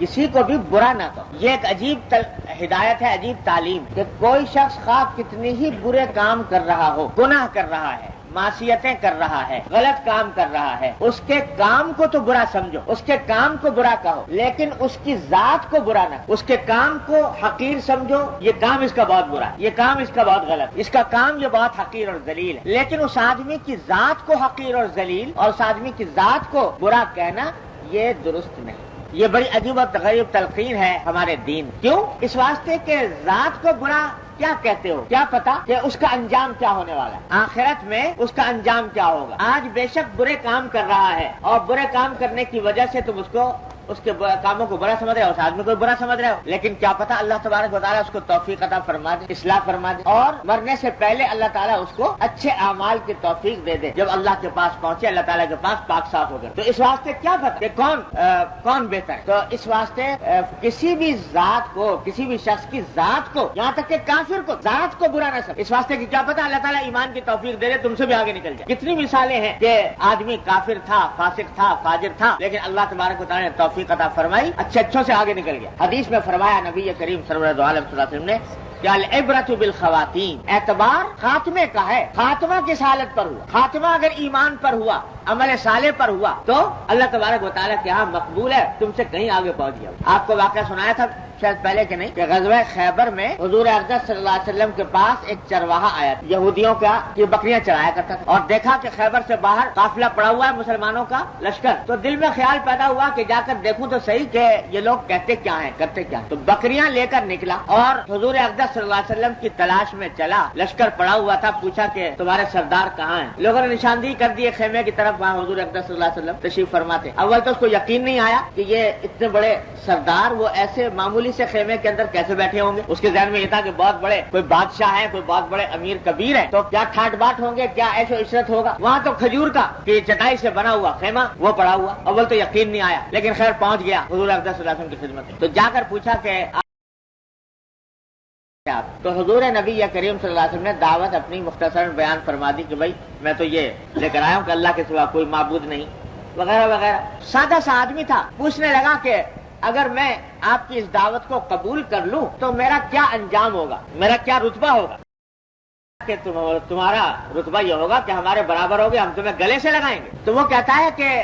کسی کو بھی برا نہ کہو. یہ ایک عجیب ہدایت ہے, عجیب تعلیم کہ کوئی شخص خواہ کتنے ہی برے کام کر رہا ہو, گناہ کر رہا ہے, معصیتیں کر رہا ہے, غلط کام کر رہا ہے, اس کے کام کو تو برا سمجھو, اس کے کام کو برا کہو, لیکن اس کی ذات کو برا نہ, اس کے کام کو حقیر سمجھو, یہ کام اس کا بہت برا ہے, یہ کام اس کا بہت غلط, اس کا کام یہ بہت حقیر اور ذلیل ہے. لیکن اس آدمی کی ذات کو حقیر اور ذلیل اور اس آدمی کی ذات کو برا کہنا یہ درست نہیں. یہ بڑی عجیب اور غریب تلقین ہے ہمارے دین. کیوں؟ اس واسطے کہ ذات کو برا کیا کہتے ہو, کیا پتا کہ اس کا انجام کیا ہونے والا ہے, آخرت میں اس کا انجام کیا ہوگا. آج بے شک برے کام کر رہا ہے اور برے کام کرنے کی وجہ سے تم اس کے کاموں کو برا سمجھ رہے ہو, اس آدمی کو برا سمجھ رہے ہو, لیکن کیا پتا اللہ تبارک و تعالیٰ اس کو توفیق عطا فرما دے, اصلاح فرما دے, اور مرنے سے پہلے اللہ تعالیٰ اس کو اچھے اعمال کی توفیق دے دے. جب اللہ کے پاس پہنچے, اللہ تعالیٰ کے پاس پاک صاف ہو گئے, تو اس واسطے کیا پتا کہ کون بہتر ہے. تو اس واسطے کسی بھی ذات کو, کسی بھی شخص کی ذات کو, یہاں تک کہ کافر کو, ذات کو برا نہ سمجھ. اس واسطے کہ کیا پتا اللہ تعالیٰ ایمان کی توفیق دے دے, تم سے بھی آگے نکل جائے. کتنی مثالیں ہیں کہ آدمی کافر تھا, فاسق تھا, فاجر تھا, لیکن اللہ تبارک و تعالیٰ نے توفیق عطا فرمائی, اچھوں سے آگے نکل گیا. حدیث میں فرمایا نبی کریم سرور عالم صلی اللہ علیہ وسلم نے کہ العبرۃ بالخواتین, اعتبار خاتمے کا ہے. خاتمہ کس حالت پر ہوا؟ خاتمہ اگر ایمان پر ہوا, عمل صالح پر ہوا, تو اللہ تبارک و تعالیٰ کے ہاں مقبول ہے, تم سے کہیں آگے پہنچ گیا. آپ کو واقعہ سنایا تھا شاید پہلے کہ نہیں, کہ غزوہ خیبر میں حضور اقدس صلی اللہ علیہ وسلم کے پاس ایک چرواہا آیا, یہودیوں کا یہ بکریاں چرایا کرتا تھا, اور دیکھا کہ خیبر سے باہر قافلہ پڑا ہوا ہے مسلمانوں کا لشکر. تو دل میں خیال پیدا ہوا کہ جا کر دیکھوں تو صحیح کہ یہ لوگ کہتے کیا ہیں, کرتے کیا ہیں. تو بکریاں لے کر نکلا اور حضور اقدس صلی اللہ علیہ وسلم کی تلاش میں چلا. لشکر پڑا ہوا تھا, پوچھا کہ تمہارے سردار کہاں ہیں. لوگوں نے نشاندہی کر دی خیمے کی طرف, وہاں حضور اقدس صلی اللہ علیہ وسلم تشریف فرماتے. اول تو اس کو یقین نہیں آیا کہ یہ اتنے بڑے سردار وہ ایسے معمولی سے خیمے کے اندر کیسے بیٹھے ہوں گے. اس کے ذہن میں یہ تھا کہ بہت بڑے کوئی بادشاہ ہے, کوئی بہت بڑے امیر کبیر ہے, تو کیا ٹھاٹ باٹ ہوں گے, کیا عیش و عشرت ہوگا. وہاں تو کھجور کا کہ چٹائی سے بنا ہوا خیمہ وہ پڑا ہوا. اول تو یقین نہیں آیا, لیکن خیر پہنچ گیا حضور اقدس صلی اللہ علیہ وسلم کی خدمت میں. تو جا کر پوچھا کہ تو حضور نبی کریم صلی اللہ علیہ وسلم نے دعوت اپنی مختصر بیان فرما دی کہ بھائی میں تو یہ لے کر آیا ہوں کہ اللہ کے سوا کوئی معبود نہیں, وغیرہ وغیرہ. سادہ سا آدمی تھا, پوچھنے لگا کہ اگر میں آپ کی اس دعوت کو قبول کر لوں تو میرا کیا انجام ہوگا, میرا کیا رتبہ ہوگا. کہ تمہارا رتبہ یہ ہوگا کہ ہمارے برابر ہوگے, ہم تمہیں گلے سے لگائیں گے. تو وہ کہتا ہے کہ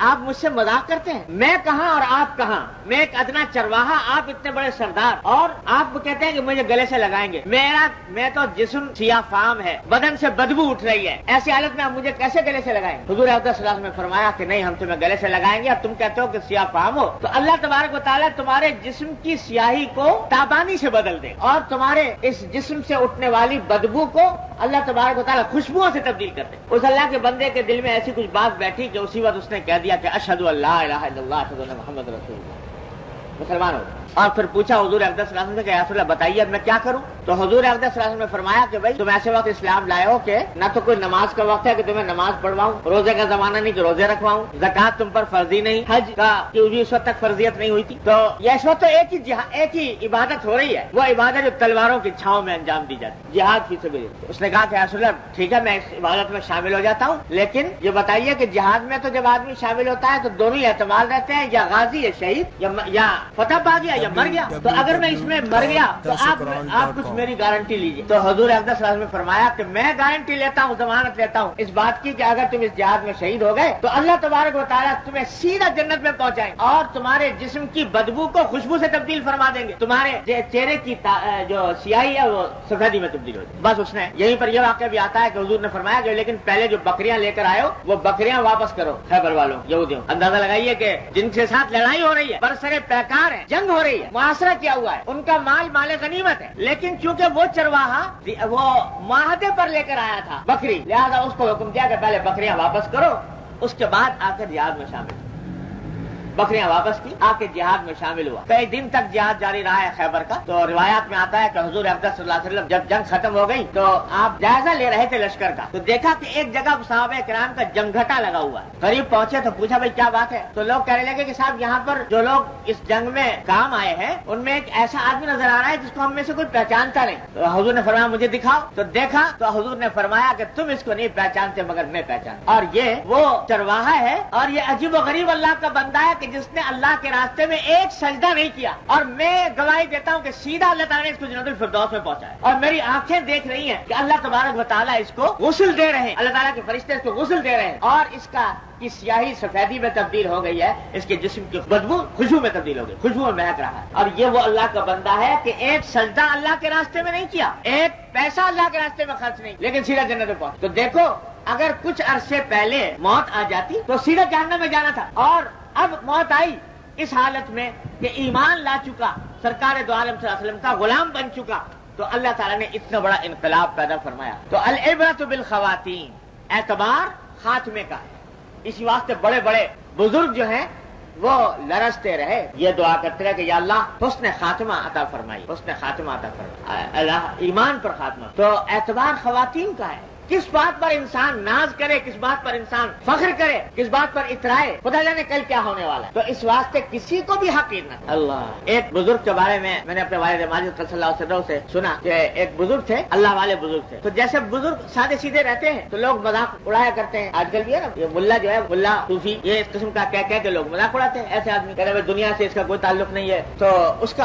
آپ مجھ سے مذاق کرتے ہیں, میں کہاں اور آپ کہاں, میں ایک ادنا چرواہا, آپ اتنے بڑے سردار, اور آپ کہتے ہیں کہ مجھے گلے سے لگائیں گے. میں تو جسم سیاہ فام ہے, بدن سے بدبو اٹھ رہی ہے, ایسی حالت میں آپ مجھے کیسے گلے سے لگائیں گے. حضور اقدس صلی اللہ علیہ وسلم نے فرمایا کہ نہیں, ہم تمہیں گلے سے لگائیں گے, اور تم کہتے ہو کہ سیاہ فام ہو, تو اللہ تبارک و تعالیٰ تمہارے جسم کی سیاہی کو تابانی سے بدل دے, اور تمہارے اس جسم سے اٹھنے والی بدبو کو اللہ تبارک و تعالیٰ خوشبوؤں سے تبدیل کر دے. اس اللہ کے بندے کے دل میں ایسی کچھ بات بیٹھی کہ اسی وقت اس نے کہہ دیا کہ اشہد ان لا الہ الا اللہ اشہد ان محمد رسول اللہ, مسلمان ہو. اور پھر پوچھا حضور اقدس صلی اللہ علیہ وسلم سے کہ یا رسول اللہ بتائیے اب میں کیا کروں. تو حضور اقدس صلی اللہ علیہ وسلم نے فرمایا کہ بھائی تم ایسے وقت اسلام لائے ہو کہ نہ تو کوئی نماز کا وقت ہے کہ تمہیں نماز پڑھواؤں, روزے کا زمانہ نہیں کہ روزے رکھواؤں, زکات تم پر فرضی نہیں, حج کا بھی اس وقت تک فرضیت نہیں ہوئی تھی. تو یہ اس وقت تو ایک ہی عبادت ہو رہی ہے, وہ عبادت جو تلواروں کی چھاؤں میں انجام دی جاتی, جہاد فی سبیل اللہ. اس نے کہا کہ یا رسول اللہ ٹھیک ہے میں اس عبادت میں شامل ہو جاتا ہوں, لیکن یہ بتائیے کہ جہاد میں تو جب آدمی شامل ہوتا ہے تو دونوں ہی احتمال رہتے ہیں, یا غازی یا شہید, یا فتح پا گیا یا مر گیا. تو اگر میں اس میں مر گیا تو آپ کچھ میری گارنٹی لیجیے. تو حضور اقدس صلی اللہ علیہ وسلم نے فرمایا کہ میں گارنٹی لیتا ہوں, ضمانت لیتا ہوں اس بات کی کہ اگر تم اس جہاد میں شہید ہو گئے تو اللہ تبارک و تعالیٰ تمہیں سیدھا جنت میں پہنچائیں, اور تمہارے جسم کی بدبو کو خوشبو سے تبدیل فرما دیں گے, تمہارے چہرے کی جو سیاہی ہے وہ سفیدی میں تبدیل ہو جائے. بس اس نے یہیں پر یہ واقعہ بھی آتا ہے کہ حضور نے فرمایا کہ لیکن پہلے جو بکریاں لے کر آئے ہو وہ بکریاں واپس کرو خیبر والوں یہودیوں. اندازہ لگائیے کہ جن کے ساتھ لڑائی ہو رہی ہے, برسرے پیکار ہے, جنگ ہو رہی ہے, محاصرہ کیا ہوا ہے, ان کا مال غنیمت ہے, لیکن چونکہ وہ چرواہا وہ معاہدے پر لے کر آیا تھا بکری, لہذا اس کو حکم دیا کہ پہلے بکریاں واپس کرو, اس کے بعد آ کر جہاد میں شامل. بکریاں واپس کی, آ کے جہاد میں شامل ہوا. کئی دن تک جہاد جاری رہا ہے خیبر کا. تو روایات میں آتا ہے کہ حضور اقدس صلی اللہ علیہ وسلم جب جنگ ختم ہو گئی تو آپ جائزہ لے رہے تھے لشکر کا, تو دیکھا کہ ایک جگہ صحابہ کرام کا جمگھٹا لگا ہوا ہے. قریب پہنچے تو پوچھا بھائی کیا بات ہے. تو لوگ کہنے لگے کہ صاحب یہاں پر جو لوگ اس جنگ میں کام آئے ہیں ان میں ایک ایسا آدمی نظر آ رہا ہے جس کو ہم میں سے کوئی پہچانتا نہیں. تو حضور نے فرمایا مجھے دکھاؤ. تو دیکھا تو حضور نے فرمایا کہ تم اس کو نہیں پہچانتے مگر میں پہچانتا, اور یہ وہ چرواہا ہے, اور یہ عجیب و غریب اللہ کا بندہ ہے کہ جس نے اللہ کے راستے میں ایک سجدہ نہیں کیا، اور میں گواہی دیتا ہوں کہ سیدھا اللہ تعالیٰ نے اس کو جنت الفردوس میں پہنچایا، اور میری آنکھیں دیکھ رہی ہیں کہ اللہ تبارک و تعالیٰ اس کو غسل دے رہے ہیں، اللہ تعالیٰ کے فرشتے اس کو غسل دے رہے ہیں، اور اس کا کی سیاہی سفیدی میں تبدیل ہو گئی ہے، اس کے جسم کی بدبو خوشبو میں تبدیل ہو گئی، خوشبو میں مہک رہا ہے۔ اور یہ وہ اللہ کا بندہ ہے کہ ایک سجدہ اللہ کے راستے میں نہیں کیا، ایک پیسہ اللہ کے راستے میں خرچ نہیں، لیکن سیدھا جنت میں پہنچ۔ تو دیکھو اگر کچھ عرصے پہلے موت آ جاتی تو سیدھا جہنم میں جانا تھا، اور اب موت آئی اس حالت میں کہ ایمان لا چکا، سرکار دو عالم صلی اللہ علیہ وسلم کا غلام بن چکا، تو اللہ تعالیٰ نے اتنا بڑا انقلاب پیدا فرمایا۔ تو العبرۃ بالخواتین، اعتبار خاتمے کا، اسی واسطے بڑے بڑے بزرگ جو ہیں وہ لرزتے رہے، یہ دعا کرتے رہے کہ یا اللہ حسن خاتمہ عطا فرمائی، حسن خاتمہ عطا فرمائی، اللہ ایمان پر خاتمہ۔ تو اعتبار خواتین کا ہے، کس بات پر انسان ناز کرے، کس بات پر انسان فخر کرے، کس بات پر اترائے، خدا جانے کل کیا ہونے والا ہے۔ تو اس واسطے کسی کو بھی حقیر نہ کرے۔ اللہ، ایک بزرگ کے بارے میں نے اپنے والد ماجد صلی اللہ علیہ وسلم سے سنا کہ ایک بزرگ تھے، اللہ والے بزرگ تھے، تو جیسے بزرگ سادے سیدھے رہتے ہیں تو لوگ مذاق اڑایا کرتے ہیں، آج کل بھی ہے نا، یہ ملا جو ہے، ملا صوفی، یہ اس قسم کا کہہ کے لوگ مذاق اڑاتے ہیں، ایسے آدمی کہتے ہیں دنیا سے اس کا کوئی تعلق نہیں ہے، تو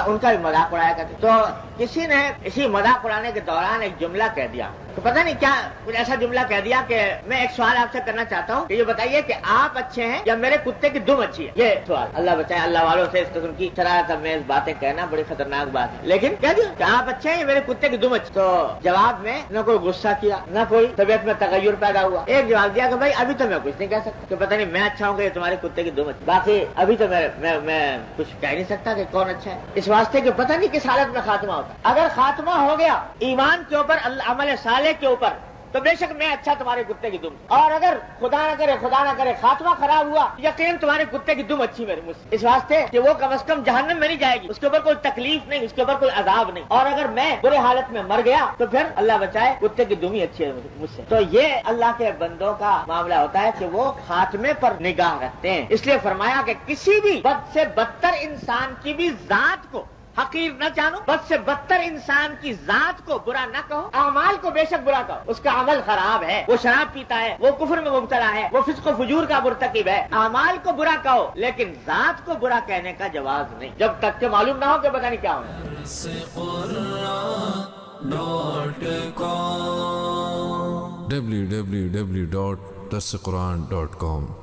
ان کا بھی مذاق اڑایا کرتے۔ تو کسی نے اسی مذاق اڑانے کے دوران ایک جملہ کہہ دیا، تو پتہ نہیں کیا کچھ ایسا جملہ کہہ دیا کہ میں ایک سوال آپ سے کرنا چاہتا ہوں کہ یہ بتائیے کہ آپ اچھے ہیں یا میرے کتے کی دم اچھی ہے؟ یہ سوال، اللہ بچائے اللہ والوں سے اس قسم کی شرارت امیز باتیں کہنا بڑی خطرناک بات ہے، لیکن کہہ دیا کہ آپ اچھے ہیں یا میرے کتے کی دم اچھی۔ تو جواب میں نہ کوئی غصہ کیا، نہ کوئی طبیعت میں تغیر پیدا ہوا، ایک جواب دیا کہ بھائی ابھی تو میں کچھ نہیں کہہ سکتا، کہ پتہ نہیں میں اچھا ہوں کہ تمہارے کتے کی دم اچھی، باقی ابھی تو میں کچھ کہہ نہیں سکتا کہ کون اچھا ہے، اس واسطے کہ پتہ نہیں کس حالت میں خاتمہ ہوتا۔ اگر خاتمہ ہو گیا ایمان کے اوپر، عمل صالح کے اوپر، تو بے شک میں اچھا تمہارے کتے کی دم، اور اگر خدا نہ کرے خاتمہ خراب ہوا، یقین تمہارے کتے کی دم اچھی میرے مجھ سے، اس واسطے کہ وہ کم از کم جہنم میں نہیں جائے گی، اس کے اوپر کوئی تکلیف نہیں، اس کے اوپر کوئی عذاب نہیں، اور اگر میں برے حالت میں مر گیا تو پھر اللہ بچائے کتے کی دم ہی اچھی ہے مجھ سے۔ تو یہ اللہ کے بندوں کا معاملہ ہوتا ہے کہ وہ خاتمے پر نگاہ رکھتے ہیں، اس لیے فرمایا کہ کسی بھی بد سے بدتر انسان کی بھی ذات کو حقیر نہ جانو، بد سے بدتر انسان کی ذات کو برا نہ کہو، اعمال کو بے شک برا کہو، اس کا عمل خراب ہے، وہ شراب پیتا ہے، وہ کفر میں مبتلا ہے، وہ فسق و فجور کا مرتکب ہے، اعمال کو برا کہو لیکن ذات کو برا کہنے کا جواز نہیں، جب تک کہ معلوم نہ ہو کہ پتہ نہیں کیا ہونا۔ www.darsequran.com